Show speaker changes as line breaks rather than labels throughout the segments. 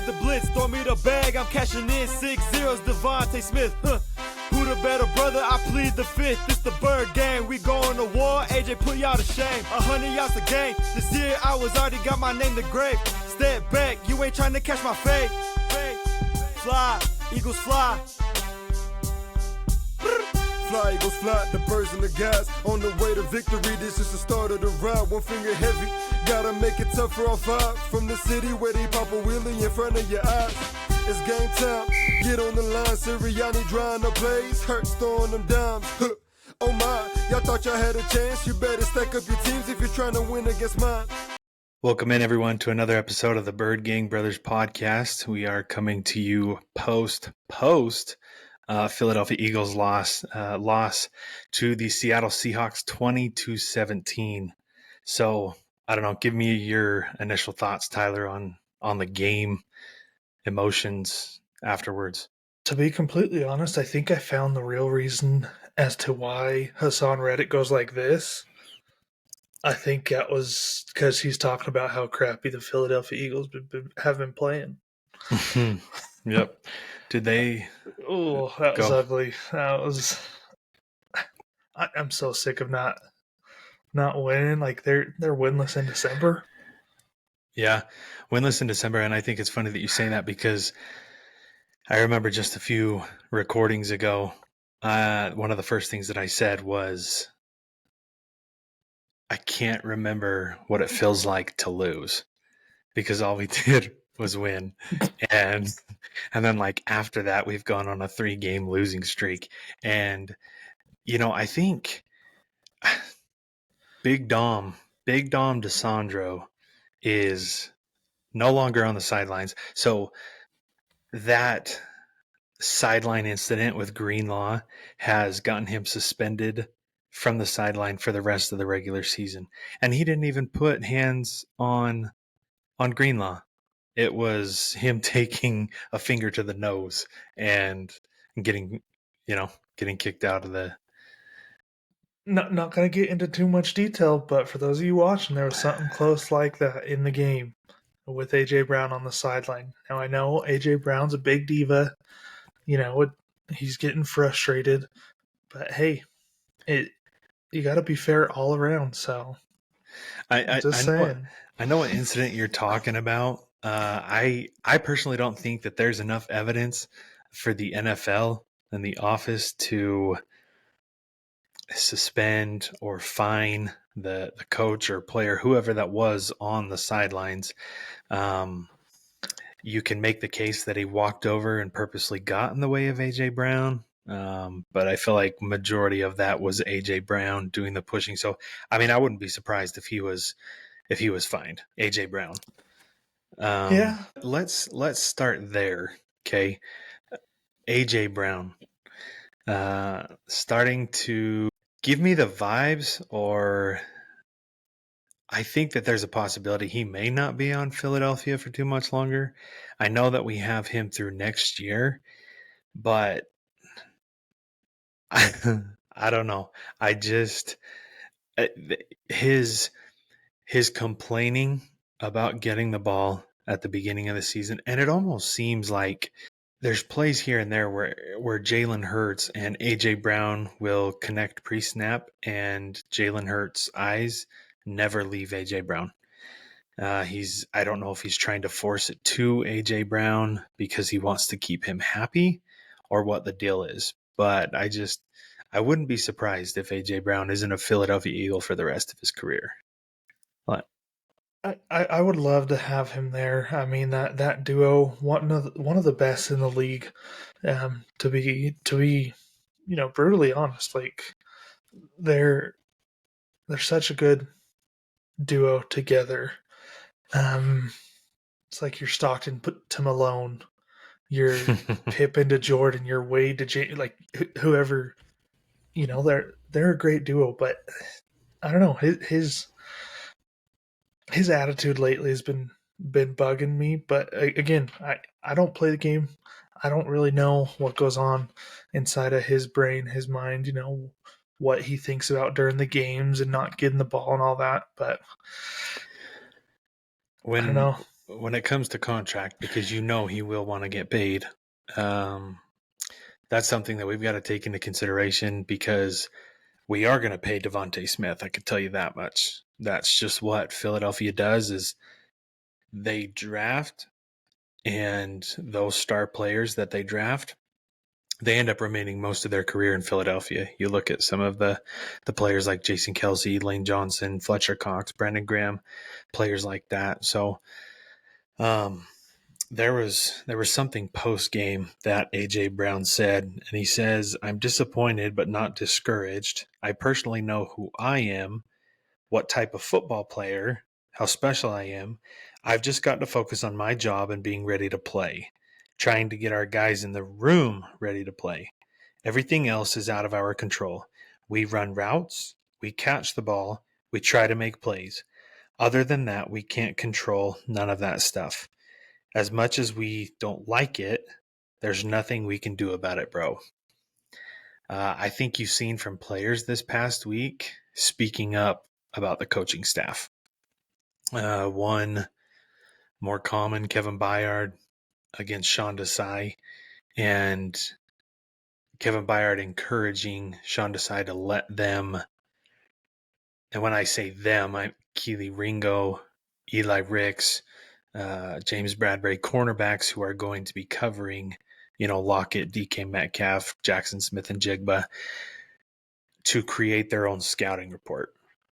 the blitz, throw me the bag, I'm cashing in 6-0's Devontae Smith. Who the better brother? I plead the fifth. It's the Bird Gang. We going to war. AJ put y'all to shame. 100 yards a game. This year I was already got my name to grave. Step back. You ain't trying to catch my fade. Fly. Eagles fly.
Fly, Eagles fly, the birds and the guys on the way to victory. This is the start of the ride, one finger heavy. Gotta make it tough for all five. From the city where they pop a wheelie in front of your eyes. It's game time, get on the line. Sirianni drawing the plays, Hurts throwing them dimes. Oh my, y'all thought y'all had a chance. You better stack up your teams if you're trying to win against mine.
Welcome in, everyone, to another episode of the Bird Gang Brothers podcast. We are coming to you post Philadelphia Eagles loss to the Seattle Seahawks 20-17. So, I don't know, give me your initial thoughts, Tyler, on the game, emotions afterwards.
To be completely honest, I think I found the real reason as to why Hassan Reddick goes like this. I think that was because he's talking about how crappy the Philadelphia Eagles have been playing.
Yep. Did they?
Oh, that was ugly. That was. I'm so sick of not winning. Like they're winless in December.
Yeah, winless in December, and I think it's funny that you say that because I remember just a few recordings ago, one of the first things that I said was, I can't remember what it feels like to lose because all we did was win. And then like after that, we've gone on a 3-game losing streak. And, you know, I think Big Dom DeSandro is no longer on the sidelines. So that sideline incident with Greenlaw has gotten him suspended from the sideline for the rest of the regular season. And he didn't even put hands on Greenlaw. It was him taking a finger to the nose and getting kicked out of the...
Not going to get into too much detail, but for those of you watching, there was something close like that in the game with A.J. Brown on the sideline. Now, I know A.J. Brown's a big diva. You know, he's getting frustrated. But, hey, you got to be fair all around, so
I
saying.
I know what incident you're talking about. I personally don't think that there's enough evidence for the NFL and the office to suspend or fine the coach or player, whoever that was on the sidelines. You can make the case that he walked over and purposely got in the way of A.J. Brown. But I feel like majority of that was A.J. Brown doing the pushing. So, I mean, I wouldn't be surprised if he was fined, A.J. Brown.
Yeah.
Let's start there. Okay. A.J. Brown, starting to give me the vibes, or I think that there's a possibility he may not be on Philadelphia for too much longer. I know that we have him through next year, but I don't know. I just his complaining about getting the ball at the beginning of the season, and it almost seems like there's plays here and there where Jalen Hurts and A.J. Brown will connect pre-snap, and Jalen Hurts' eyes never leave A.J. Brown. I don't know if he's trying to force it to A.J. Brown because he wants to keep him happy or what the deal is. But I wouldn't be surprised if A.J. Brown isn't a Philadelphia Eagle for the rest of his career. What?
I would love to have him there. I mean, that duo, one of the best in the league. To be brutally honest, like they're such a good duo together. It's like you're Stockton to Malone, you're Pippen to Jordan, you're Wade to like whoever. You know, they're a great duo, but I don't know, his attitude lately has been bugging me. But again, I don't play the game. I don't really know what goes on inside of his brain, his mind, you know, what he thinks about during the games and not getting the ball and all that. But I don't know.
when it comes to contract, because he will want to get paid, that's something that we've got to take into consideration, because we are going to pay Devontae Smith. I can tell you that much. That's just what Philadelphia does, is they draft, and those star players that they draft, they end up remaining most of their career in Philadelphia. You look at some of the players like Jason Kelsey, Lane Johnson, Fletcher Cox, Brandon Graham, players like that. So there was something post game that AJ Brown said, and he says, "I'm disappointed but not discouraged. I personally know who I am, what type of football player, how special I am. I've just got to focus on my job and being ready to play, trying to get our guys in the room ready to play. Everything else is out of our control. We run routes, we catch the ball, we try to make plays. Other than that, we can't control none of that stuff. As much as we don't like it, there's nothing we can do about it, bro." I think you've seen from players this past week speaking up about the coaching staff. One more common, Kevin Byard against Sean Desai, and Kevin Byard encouraging Sean Desai to let them, and when I say them, I'm Keely Ringo, Eli Ricks, James Bradbury, cornerbacks who are going to be covering, Lockett, DK Metcalf, Jackson Smith, and Jigba, to create their own scouting report,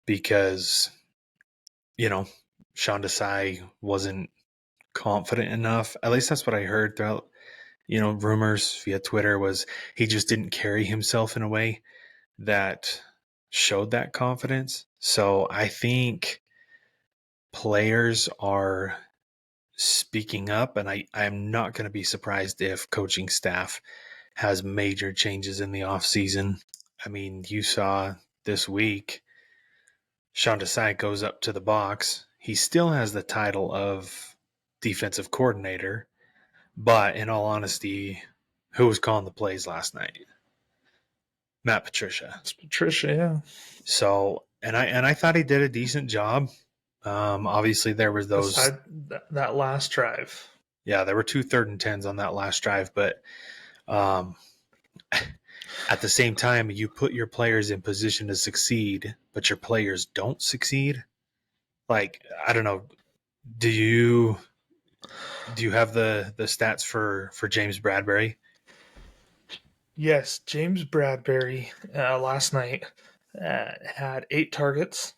because, Sean Desai wasn't confident enough. At least that's what I heard throughout, rumors via Twitter, was he just didn't carry himself in a way that showed that confidence. So I think players are speaking up, and I'm not going to be surprised if coaching staff has major changes in the offseason. I mean, you saw this week, Sean Desai goes up to the box. He still has the title of defensive coordinator, but in all honesty, who was calling the plays last night? Matt Patricia.
It's Patricia, yeah.
So, and I thought he did a decent job. Obviously, there was those.
Aside that last drive.
Yeah, there were 2 3rd and 10s on that last drive, but at the same time, you put your players in position to succeed, but your players don't succeed. Like, I don't know. Do you have the stats for James Bradbury?
Yes, James Bradbury last night had 8 targets,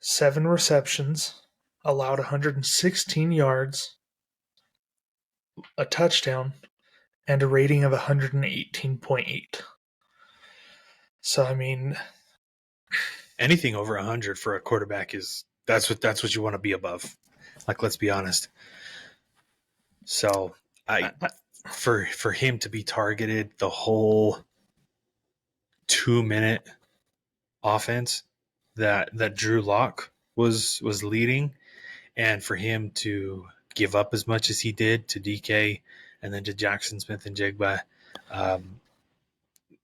7 receptions, allowed 116 yards, a touchdown, and a rating of 118.8. So, I mean,
anything over 100 for a quarterback that's what you want to be above. Like, let's be honest. So for him to be targeted the whole 2-minute offense that Drew Lock was leading, and for him to give up as much as he did to DK and then to Jackson Smith and Jigba,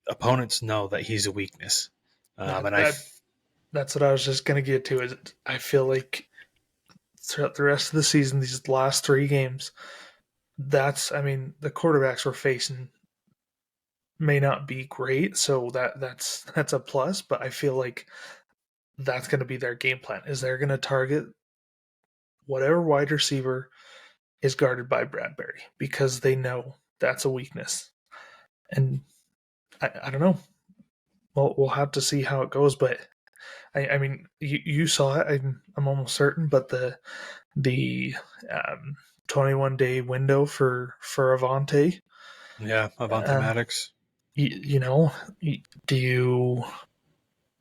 opponents know that he's a weakness.
That's what I was just going to get to. Is I feel like throughout the rest of the season, these last 3 games, the quarterbacks we're facing may not be great, so that's a plus. But I feel like that's going to be their game plan. Is they're going to target whatever wide receiver is guarded by Bradbury, because they know that's a weakness. And I don't know. Well, we'll have to see how it goes, but I mean, you saw it. I'm almost certain, but the 21-day window for Avante.
Yeah, Avante Maddox.
Do you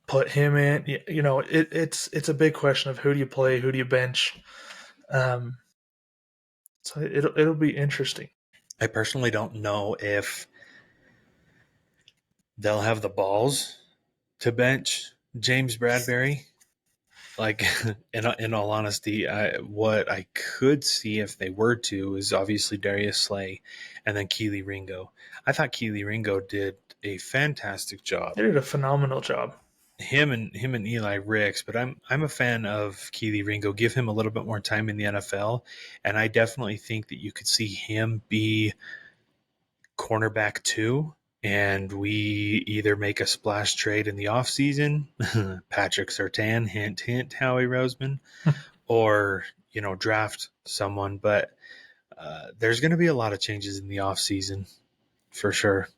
put him in? It's a big question of who do you play, who do you bench. So it'll be interesting.
I personally don't know if they'll have the balls to bench James Bradbury. Like, in all honesty, what I could see if they were to is obviously Darius Slay and then Keely Ringo. I thought Keely Ringo did a fantastic job.
They did a phenomenal job.
him and Eli Ricks, but I'm a fan of Keely Ringo. Give him a little bit more time in the NFL, and I definitely think that you could see him be cornerback too. And we either make a splash trade in the offseason, Patrick Surtain, hint, hint, Howie Roseman, or, draft someone. But there's going to be a lot of changes in the offseason for sure.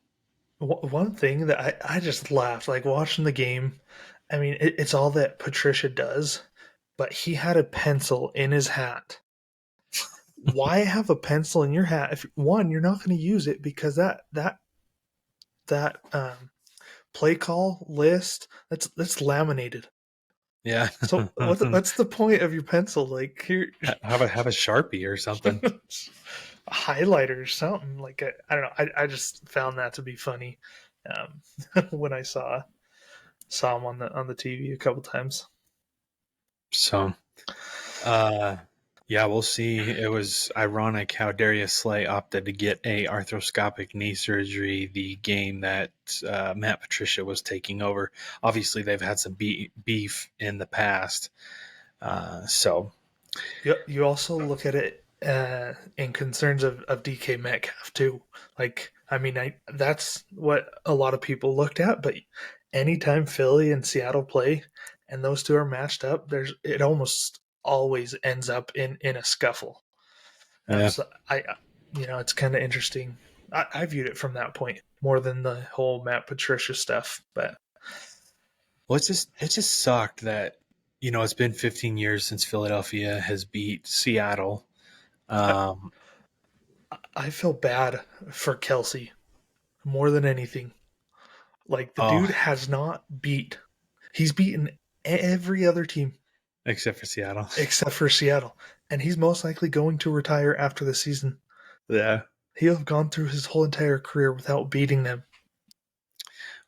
One thing that I just laughed, like watching the game. I mean, it's all that Patricia does, but he had a pencil in his hat. Why have a pencil in your hat if one you're not going to use it because that play call list that's laminated.
Yeah.
So what's the point of your pencil? Like here,
have a Sharpie or something.
a highlighter or something. Like I don't know. I just found that to be funny when I saw him on the TV a couple times.
So, yeah, we'll see. It was ironic how Darius Slay opted to get a arthroscopic knee surgery the game that Matt Patricia was taking over. Obviously, they've had some beef in the past. So,
You also look at it in concerns of DK Metcalf too. Like, I mean, that's what a lot of people looked at. But anytime Philly and Seattle play, and those two are matched up, it almost always ends up in a scuffle.
yeah.
So it's kind of interesting. I viewed it from that point more than the whole Matt Patricia stuff. But
Well, it just sucked that it's been 15 years since Philadelphia has beat Seattle. Um,
I feel bad for Kelsey more than anything. Like the
oh,
dude has not he's beaten every other team
except for Seattle.
except for Seattle, and he's most likely going to retire after the season.
Yeah.
He'll have gone through his whole entire career without beating them.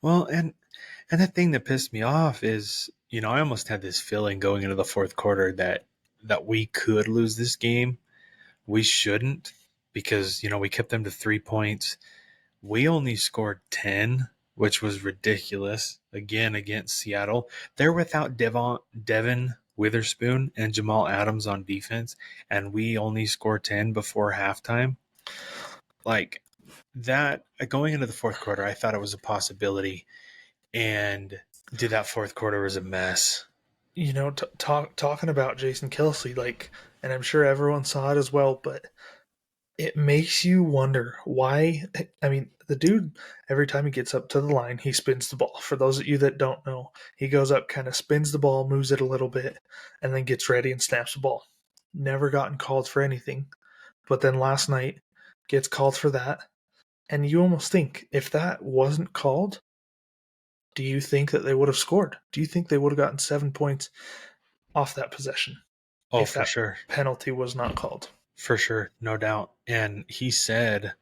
Well, and the thing that pissed me off is, I almost had this feeling going into the fourth quarter that we could lose this game. We shouldn't because, we kept them to 3 points. We only scored 10, which was ridiculous, again, against Seattle. They're without Devin Witherspoon and Jamal Adams on defense, and we only scored 10 before halftime. Like, that, going into the fourth quarter, I thought it was a possibility. And dude, that fourth quarter was a mess.
Talking about Jason Kelsey, like, and I'm sure everyone saw it as well, but it makes you wonder why. I mean, the dude, every time he gets up to the line, he spins the ball. For those of you that don't know, he goes up, kind of spins the ball, moves it a little bit, and then gets ready and snaps the ball. Never gotten called for anything. But then last night, gets called for that. And you almost think, if that wasn't called, do you think that they would have scored? Do you think they would have gotten 7 points off that possession?
Oh,
if
for
that
sure.
penalty was not called?
For sure. No doubt. And he said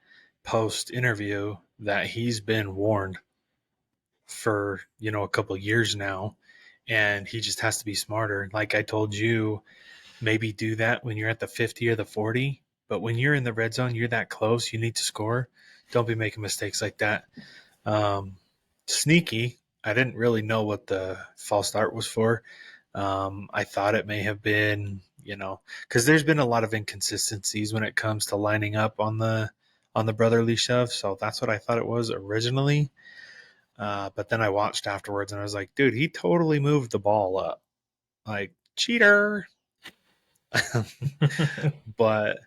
post interview that he's been warned for, a couple years now. And he just has to be smarter. Like I told you, maybe do that when you're at the 50 or the 40. But when you're in the red zone, you're that close, you need to score. Don't be making mistakes like that. Sneaky. I didn't really know what the false start was for. I thought it may have been, because there's been a lot of inconsistencies when it comes to lining up on the brotherly shove. So that's what I thought it was originally. But then I watched afterwards and I was like, dude, he totally moved the ball up. Like, cheater. But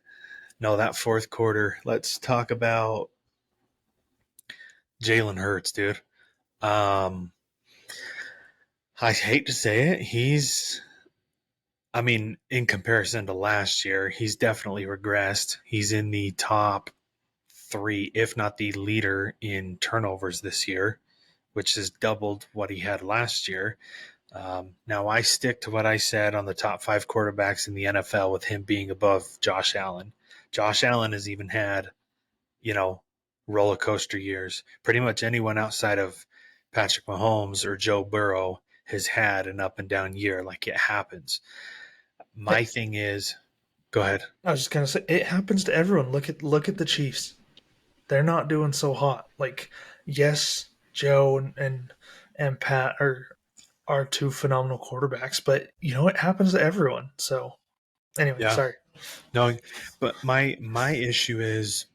no, that fourth quarter, let's talk about Jalen Hurts, dude. I hate to say it. In comparison to last year, he's definitely regressed. He's in the top 3, if not the leader in turnovers this year, which has doubled what he had last year. Now, I stick to what I said on the top 5 quarterbacks in the NFL with him being above Josh Allen. Josh Allen has even had, roller coaster years. Pretty much anyone outside of Patrick Mahomes or Joe Burrow has had an up and down year. Like, it happens. My thing is, go ahead.
I was just gonna say it happens to everyone. Look at the Chiefs. They're not doing so hot. Like, yes, Joe and Pat are are two phenomenal quarterbacks, but it happens to everyone. So anyway,
Yeah.
sorry.
No, but my issue is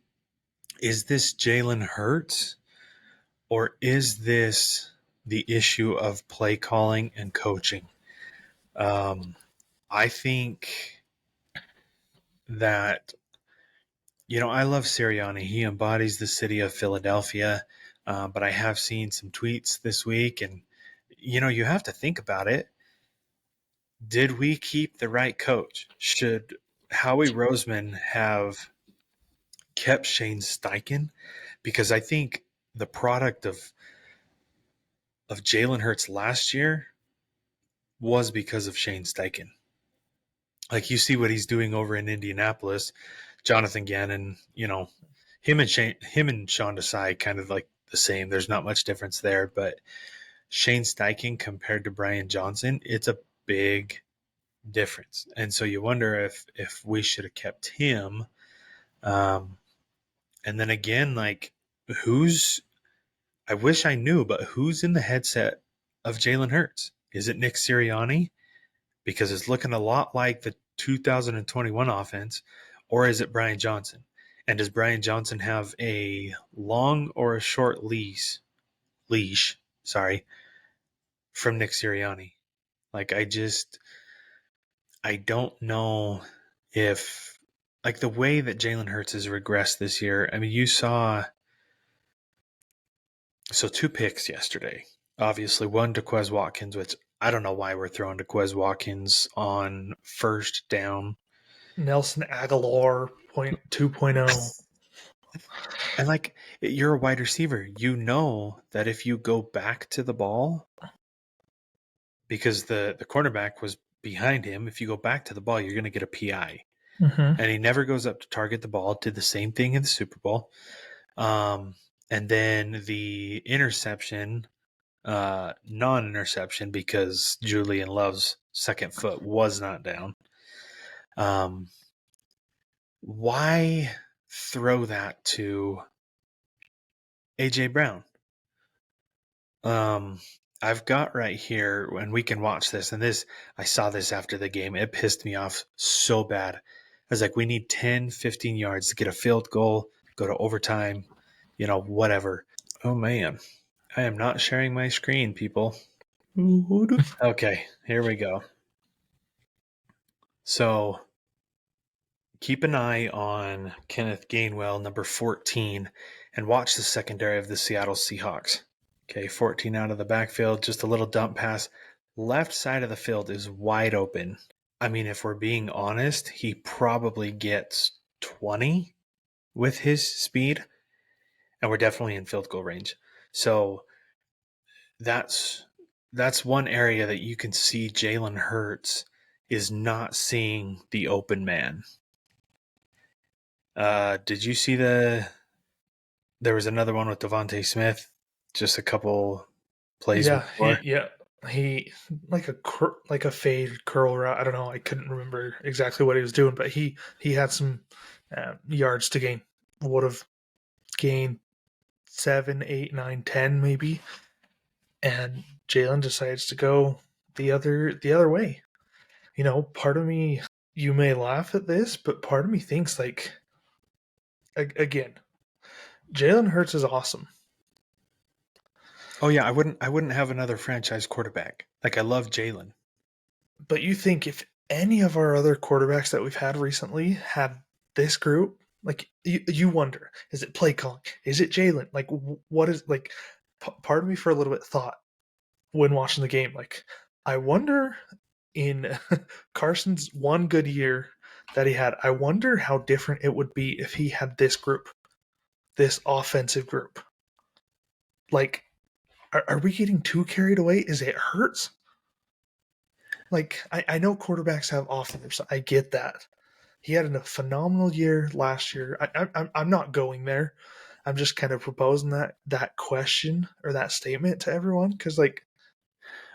this Jalen Hurts, or is this the issue of play calling and coaching? I think that, I love Sirianni. He embodies the city of Philadelphia, but I have seen some tweets this week, and, you have to think about it. Did we keep the right coach? Should Howie Roseman have kept Shane Steichen? Because I think the product of Jalen Hurts last year was because of Shane Steichen. Like, you see what he's doing over in Indianapolis. Jonathan Gannon, him and Sean Desai kind of like the same. There's not much difference there, but Shane Steichen compared to Brian Johnson, it's a big difference. And so you wonder if we should have kept him. And then again, like, I wish I knew, but who's in the headset of Jalen Hurts? Is it Nick Sirianni? Because it's looking a lot like the 2021 offense, or is it Brian Johnson? And does Brian Johnson have a long or a short leash, from Nick Sirianni? Like, I don't know if, like, the way that Jalen Hurts has regressed this year. I mean, you saw, so 2 picks yesterday. Obviously, one to Quez Watkins, which I don't know why we're throwing to Quez Watkins on first down.
Nelson Aguilar 2.0.
And, like, you're a wide receiver. You know that if you go back to the ball, because the cornerback was behind him, if you go back to the ball, you're going to get a PI.
Mm-hmm.
And he never goes up to target the ball. Did the same thing in the Super Bowl. And then the interception, non-interception, because Julian Love's second foot was not down. Why throw that to AJ Brown? I've got right here, and we can watch this. And I saw this after the game. It pissed me off so bad. I was like, we need 10, 15 yards to get a field goal, go to overtime, whatever. Oh, man. I am not sharing my screen, people. Okay, here we go. So keep an eye on Kenneth Gainwell, number 14, and watch the secondary of the Seattle Seahawks. Okay, 14 out of the backfield, just a little dump pass. Left side of the field is wide open. I mean, if we're being honest, he probably gets 20 with his speed, and we're definitely in field goal range. So that's one area that you can see Jalen Hurts is not seeing the open man. Did you see there was another one with Devontae Smith just a couple plays before?
He like a fade curl route. I don't know. I couldn't remember exactly what he was doing, but he had some yards to gain. Would have gained 7, 8, 9, 10 maybe, and Jalen decides to go the other way. Part of me, you may laugh at this, but part of me thinks, like, again, Jalen Hurts is awesome.
Oh yeah, I wouldn't have another franchise quarterback. Like, I love Jalen.
But you think if any of our other quarterbacks that we've had recently had this group, like, you wonder, is it play calling? Is it Jalen? Like, what is, like, part of me for a little bit thought when watching the game, like, I wonder in Carson's one good year that he had, I wonder how different it would be if he had this group, this offensive group. Like, are we getting too carried away? Is it Hurts? Like, I know quarterbacks have off years. I get that. He had a phenomenal year last year. I'm not going there. I'm just kind of proposing that question or that statement to everyone, because, like,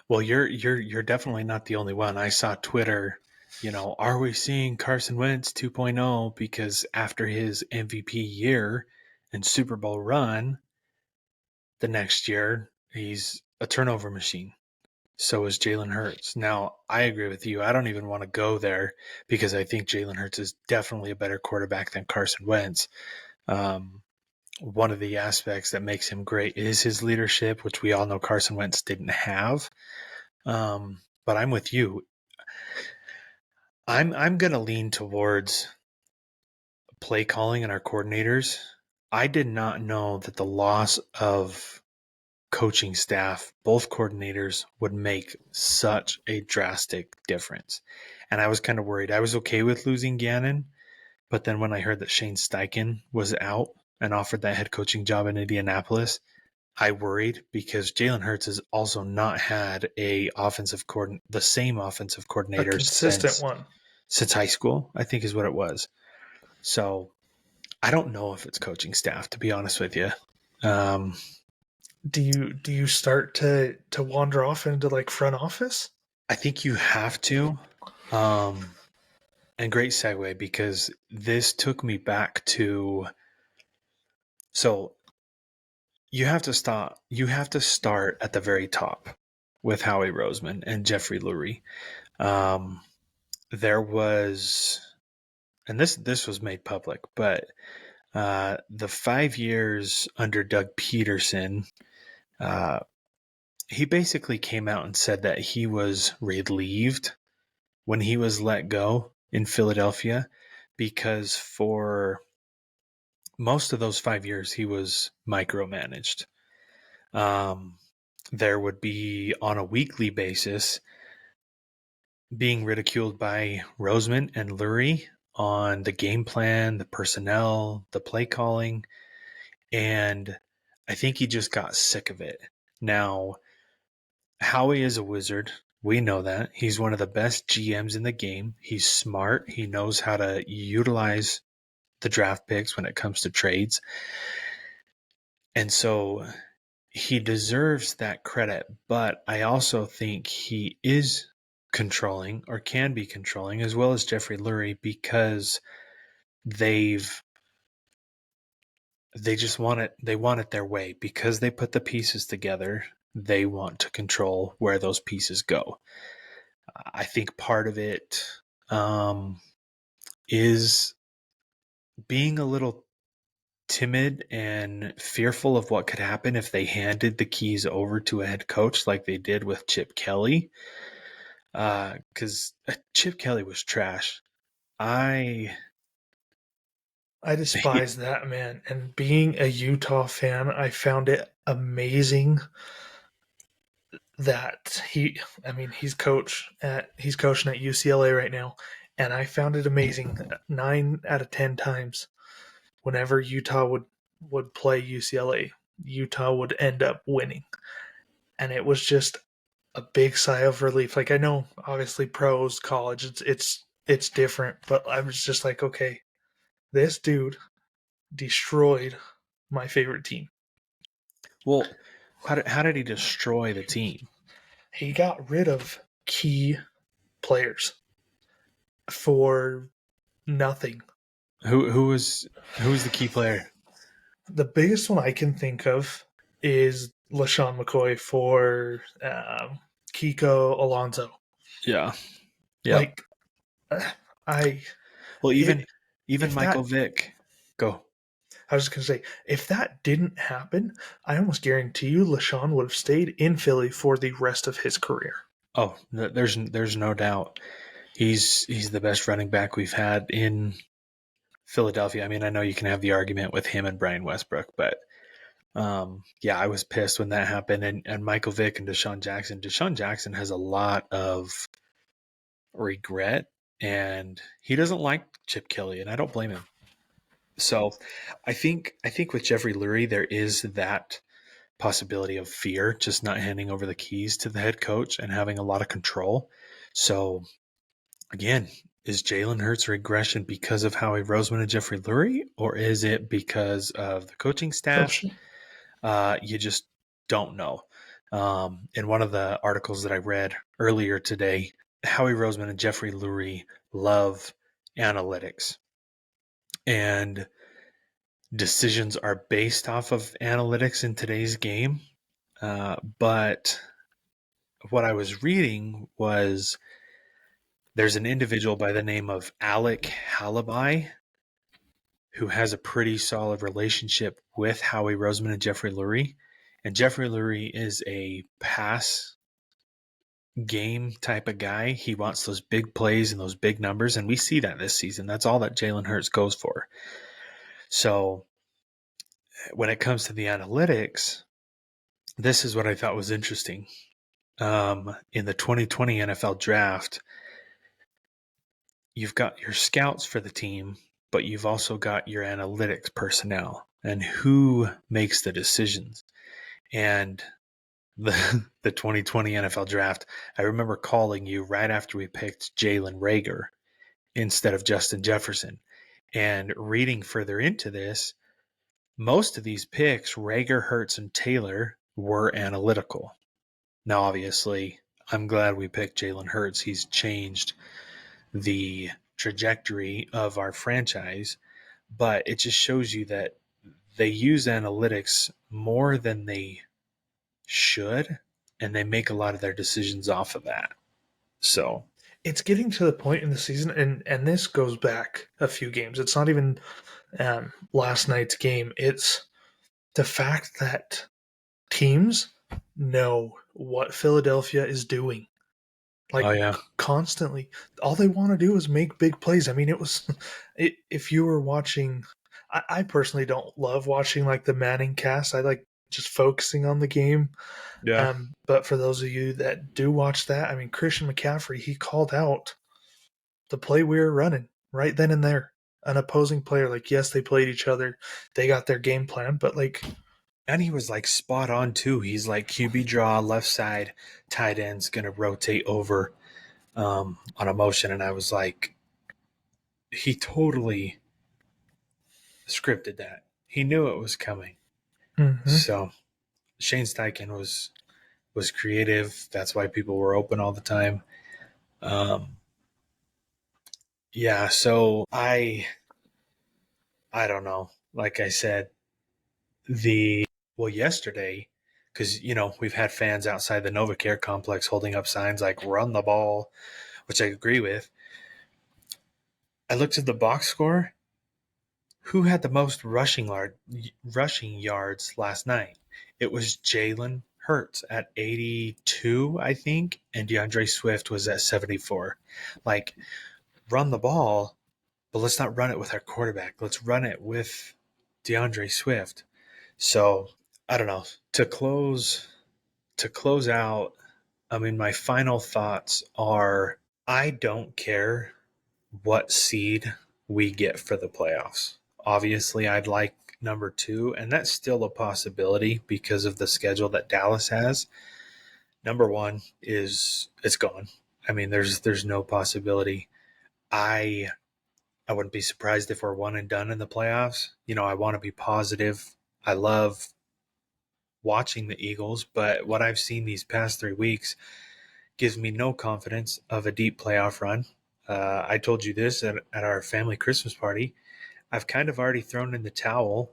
well, you're definitely not the only one. I saw Twitter, are we seeing Carson Wentz 2.0? Because after his MVP year and Super Bowl run, the next year he's a turnover machine. So is Jalen Hurts. Now, I agree with you. I don't even want to go there because I think Jalen Hurts is definitely a better quarterback than Carson Wentz. Um, one of the aspects that makes him great is his leadership, which we all know Carson Wentz didn't have. But I'm with you. I'm going to lean towards play calling and our coordinators. I did not know that the loss of coaching staff, both coordinators, would make such a drastic difference. And I was kind of worried. I was okay with losing Gannon, but then when I heard that Shane Steichen was out and offered that head coaching job in Indianapolis, I worried because Jalen Hurts has also not had the same offensive
A
coordinator
consistent one.
since high school, I think is what it was. So I don't know if it's coaching staff, to be honest with you.
Do you start to wander off into like front office?
I think you have to. And great segue because this took me back to. So you have to stop. You have to start at the very top with Howie Roseman and Jeffery Lurie. There was, and this was made public, but the 5 years under Doug Peterson, he basically came out and said that he was relieved when he was let go in Philadelphia because for most of those 5 years he was micromanaged. There would be on a weekly basis being ridiculed by Roseman and Lurie on the game plan, the personnel, the play calling, and I think he just got sick of it. Now, Howie is a wizard. We know that. He's one of the best GMs in the game. He's smart. He knows how to utilize the draft picks when it comes to trades. And so he deserves that credit, but I also think he is controlling or can be controlling as well as Jeffery Lurie because they just want it their way because they put the pieces together. They want to control where those pieces go. I think part of it is being a little timid and fearful of what could happen if they handed the keys over to a head coach like they did with Chip Kelly. Because Chip Kelly was trash.
I despise that man. And being a Utah fan, I found it amazing that he's coaching at UCLA right now, and I found it amazing 9 out of 10 times whenever Utah would play UCLA, Utah would end up winning. And it was just a big sigh of relief. Like I know obviously pros, college, it's different, but I was just like, okay, this dude destroyed my favorite team.
Well, how did he destroy the team?
He got rid of key players for nothing.
Who was the key player?
The biggest one I can think of is LaShawn McCoy for Kiko Alonso.
Yeah.
Like
even
if
Michael
that,
Vick. Go.
I was just gonna say, if that didn't happen, I almost guarantee you LaShawn would have stayed in Philly for the rest of his career.
Oh, there's no doubt. He's the best running back we've had in Philadelphia. I mean, I know you can have the argument with him and Brian Westbrook, but yeah, I was pissed when that happened. And Michael Vick and Deshaun Jackson. Deshaun Jackson has a lot of regret, and he doesn't like Chip Kelly, and I don't blame him. So I think with Jeffery Lurie, there is that possibility of fear, just not handing over the keys to the head coach and having a lot of control. So again, is Jalen Hurts regression because of Howie Roseman and Jeffery Lurie, or is it because of the coaching staff? You just don't know. In one of the articles that I read earlier today, Howie Roseman and Jeffery Lurie love analytics. And decisions are based off of analytics in today's game. But what I was reading was there's an individual by the name of Alec Halabai who has a pretty solid relationship with Howie Roseman and Jeffery Lurie. And Jeffery Lurie is a pass game type of guy. He wants those big plays and those big numbers, and we see that this season. That's all that Jalen Hurts goes for. So when it comes to the analytics, this is what I thought was interesting. In the 2020 NFL draft, you've got your scouts for the team, but you've also got your analytics personnel and who makes the decisions. And the 2020 NFL draft, I remember calling you right after we picked Jalen Reagor instead of Justin Jefferson. And reading further into this, most of these picks, Reagor, Hurts, and Taylor, were analytical. Now, obviously, I'm glad we picked Jalen Hurts. He's changed the trajectory of our franchise, but it just shows you that they use analytics more than they should, and they make a lot of their decisions off of that. So
It's getting to the point in the season, and this goes back a few games. It's not even last night's game. It's the fact that teams know what Philadelphia is doing. Like,
oh yeah,
constantly. All they want to do is make big plays. I mean, if you were watching, I personally don't love watching like the Manning cast. I like just focusing on the game.
yeah,
But for those of you that do watch that, I mean, Christian McCaffrey, he called out the play we were running right then and there. An opposing player, like, yes, they played each other, they got their game plan, but like,
and he was like spot on too. He's like QB draw, left side, tight end's gonna rotate over on a motion, and I was like, he totally scripted that. He knew it was coming. So Shane Steichen was creative. That's why people were open all the time. Yeah, so I don't know. Like I said, yesterday, because we've had fans outside the NovaCare complex holding up signs like "Run the ball," which I agree with. I looked at the box score. Who had the most rushing yards last night? It was Jalen Hurts at 82, I think, and DeAndre Swift was at 74. Like, run the ball, but let's not run it with our quarterback. Let's run it with DeAndre Swift. So I don't know. To close out, I mean, my final thoughts are I don't care what seed we get for the playoffs. Obviously, I'd like number 2, and that's still a possibility because of the schedule that Dallas has. Number 1 is it's gone. I mean, there's no possibility. I wouldn't be surprised if we're one and done in the playoffs. I want to be positive. I love watching the Eagles, but what I've seen these past 3 weeks gives me no confidence of a deep playoff run. I told you this at our family Christmas party. I've kind of already thrown in the towel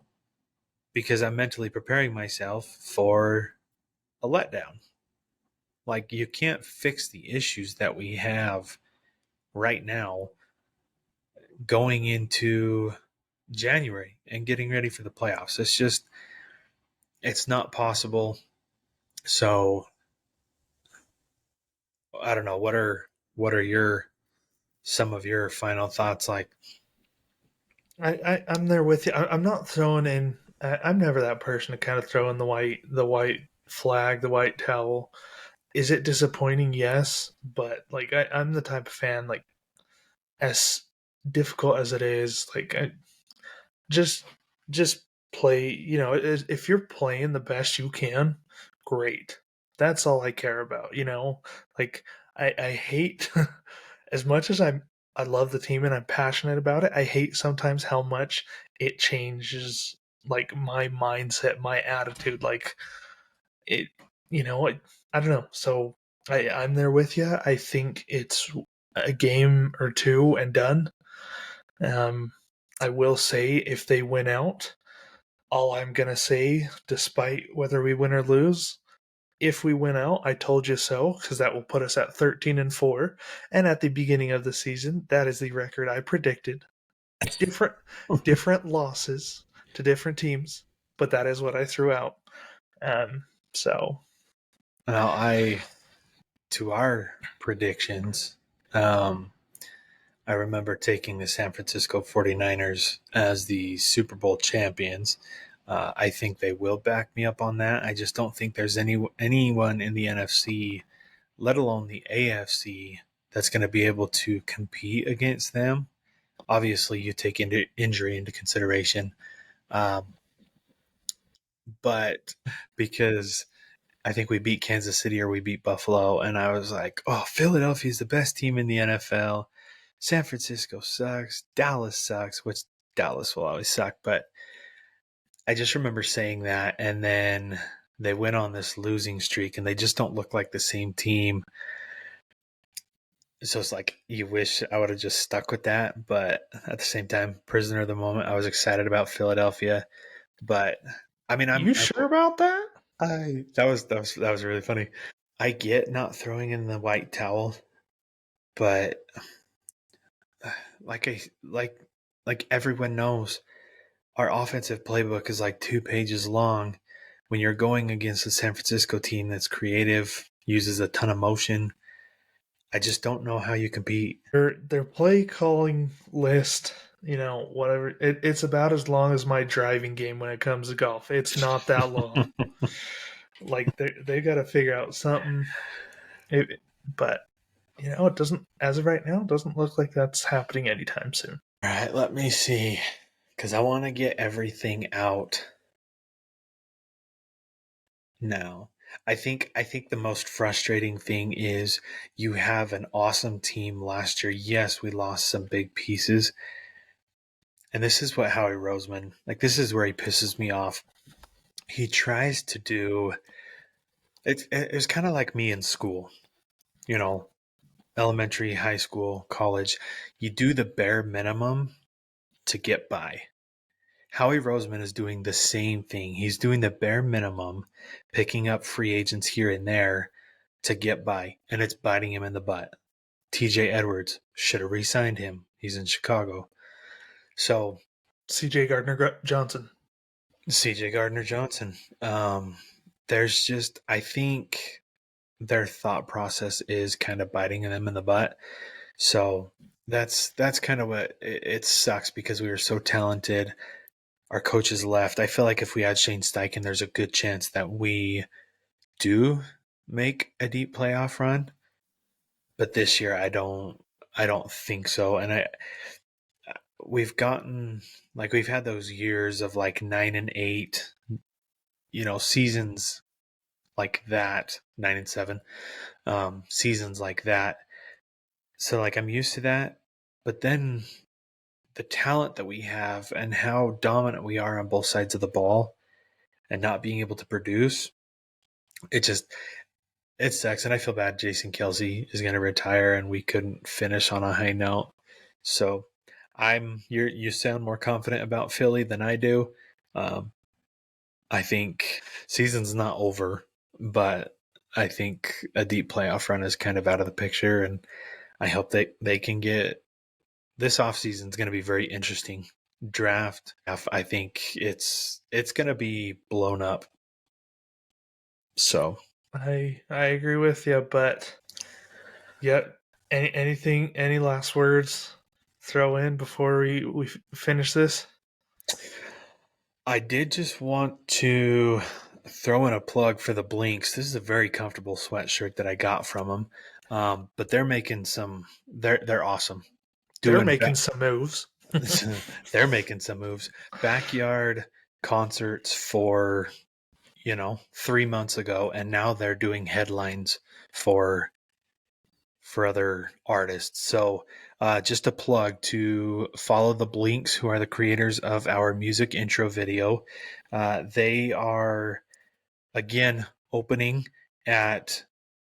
because I'm mentally preparing myself for a letdown. Like, you can't fix the issues that we have right now going into January and getting ready for the playoffs. It's not possible. So I don't know. What are some of your final thoughts? Like,
I'm there with you. I'm not throwing in. I'm never that person to kind of throw in the white flag, the white towel. Is it disappointing? Yes, but like I'm the type of fan, like, as difficult as it is, like, just just play. If you're playing the best you can, great. That's all I care about. Like, I hate as much as I love the team and I'm passionate about it. I hate sometimes how much it changes like my mindset, my attitude. Like, it, I don't know. So I'm there with you. I think it's a game or two and done. Um, I will say if they win out, all I'm gonna say, despite whether we win or lose, if we win out, I told you so, because that will put us at 13-4. And at the beginning of the season, that is the record I predicted. Different losses to different teams, but that is what I threw out. So
Now, to our predictions, I remember taking the San Francisco 49ers as the Super Bowl champions. I think they will back me up on that. I just don't think there's anyone in the NFC, let alone the AFC, that's going to be able to compete against them. Obviously, you take injury into consideration, but because I think we beat Kansas City or we beat Buffalo, and I was like, oh, Philadelphia's the best team in the NFL. San Francisco sucks. Dallas sucks, which Dallas will always suck. But I just remember saying that, and then they went on this losing streak, and they just don't look like the same team. So it's like you wish I would have just stuck with that, but at the same time, prisoner of the moment. I was excited about Philadelphia, but I mean,
you sure about that?
that was really funny. I get not throwing in the white towel, but like everyone knows, our offensive playbook is like 2 pages long. When you're going against a San Francisco team that's creative, uses a ton of motion, I just don't know how you compete.
Their play calling list, whatever. It's about as long as my driving game when it comes to golf. It's not that long. Like they got to figure out something. But it doesn't, as of right now, it doesn't look like that's happening anytime soon.
All right, let me see, because I want to get everything out now. I think the most frustrating thing is you have an awesome team last year. Yes, we lost some big pieces. And this is what Howie Roseman, like, this is where he pisses me off. He tries to do it was kind of like me in school, elementary, high school, college. You do the bare minimum to get by. Howie Roseman is doing the same thing. He's doing the bare minimum, picking up free agents here and there to get by, and it's biting him in the butt. TJ Edwards should have re-signed him. He's in Chicago. So
CJ Gardner-Johnson.
There's just, I think their thought process is kind of biting them in the butt. So that's kind of what it sucks, because we were so talented. Our coaches left. I feel like if we had Shane Steichen, there's a good chance that we do make a deep playoff run. But this year, I don't think so. And we've had those years of like 9-8, seasons like that, 9-7, seasons like that. So like I'm used to that. But then the talent that we have and how dominant we are on both sides of the ball and not being able to produce, it sucks. And I feel bad Jason Kelsey is going to retire and we couldn't finish on a high note. So you sound more confident about Philly than I do. I think season's not over, but I think a deep playoff run is kind of out of the picture, and I hope they can get. This offseason is going to be very interesting. Draft, I think it's going to be blown up. So
I agree with you, but any last words throw in before we finish this?
I did just want to throw in a plug for the Blinks. This is a very comfortable sweatshirt that I got from them. But they're making they're awesome.
They're making some moves.
They're making some moves. Backyard concerts for 3 months ago, and now they're doing headlines for other artists. So just a plug to follow the Blinks, who are the creators of our music intro video. They are again opening at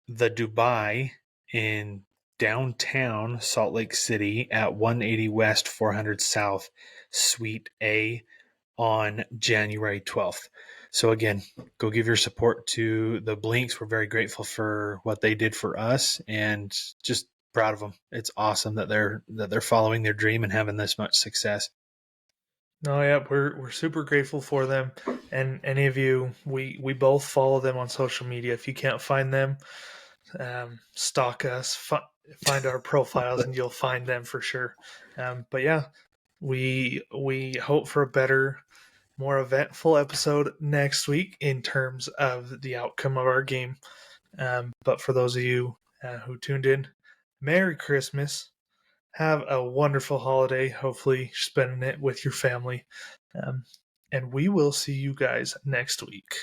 the Dubai in downtown Salt Lake City at 180 West 400 South Suite A on January 12th. So again, go give your support to the Blinks. We're very grateful for what they did for us, and just proud of them. It's awesome that they're following their dream and having this much success.
No, yeah, we're super grateful for them, and any of you, we both follow them on social media. If you can't find them, stalk us, find our profiles, and you'll find them for sure. But yeah, we hope for a better, more eventful episode next week in terms of the outcome of our game. But for those of you who tuned in, Merry Christmas. Have a wonderful holiday. Hopefully, you're spending it with your family. And we will see you guys next week.